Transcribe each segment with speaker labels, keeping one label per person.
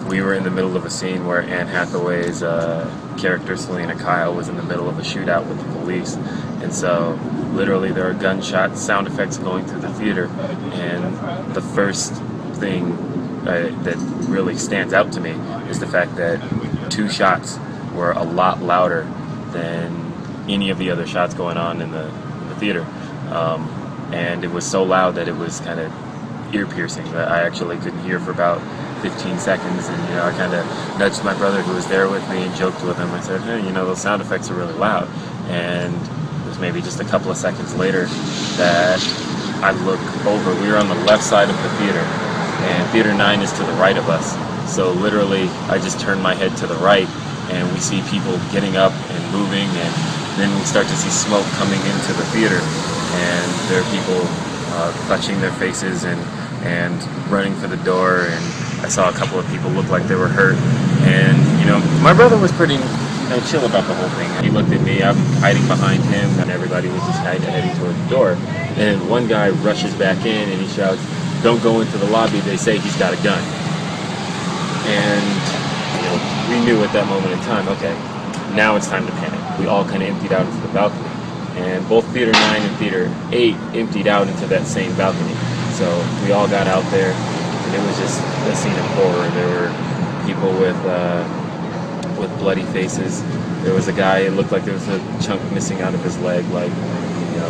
Speaker 1: We were in the middle of a scene where Anne Hathaway's character, Selena Kyle, was in the middle of a shootout with the police. And so literally there are gunshot sound effects going through the theater. And the first thing that really stands out to me is the fact that two shots were a lot louder than any of the other shots going on in the theater. And it was so loud that it was kind of ear-piercing. I actually couldn't hear for about 15 seconds, and I kind of nudged my brother who was there with me and joked with him. I said, hey, those sound effects are really loud. And it was maybe just a couple of seconds later that I look over. We were on the left side of the theater, and Theater 9 is to the right of us. So literally, I just turned my head to the right, and we see people getting up and moving, and then we start to see smoke coming into the theater, and there are people clutching their faces and running for the door, and I saw a couple of people look like they were hurt. And my brother was pretty chill about the whole thing. He looked at me, I'm hiding behind him, and everybody was just heading toward the door. And one guy rushes back in and he shouts, "Don't go into the lobby, they say he's got a gun." And we knew at that moment in time, okay, now it's time to panic. We all kind of emptied out into the balcony. And both Theater 9 and Theater 8 emptied out into that same balcony. So we all got out there, and it was just a scene of horror. There were people with bloody faces. There was a guy, it looked like there was a chunk missing out of his leg, like,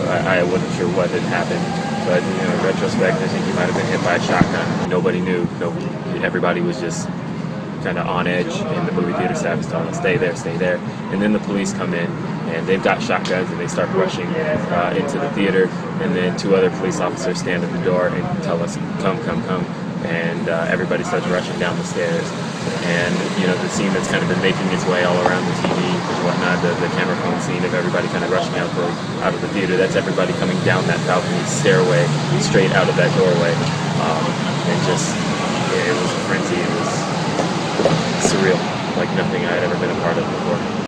Speaker 1: I wasn't sure what had happened. But, in retrospect, I think he might have been hit by a shotgun. Nobody knew. Everybody was just kind of on edge, and the movie theater staff was telling us, stay there, stay there. And then the police come in, and they've got shotguns, and they start rushing into the theater, and then two other police officers stand at the door and tell us, come, come, come, and everybody starts rushing down the stairs. And the scene that's kind of been making its way all around the TV and whatnot, the camera phone scene of everybody kind of rushing out of the theater, that's everybody coming down that balcony stairway, straight out of that doorway. And just, it was a frenzy. It was surreal, like nothing I had ever been a part of before.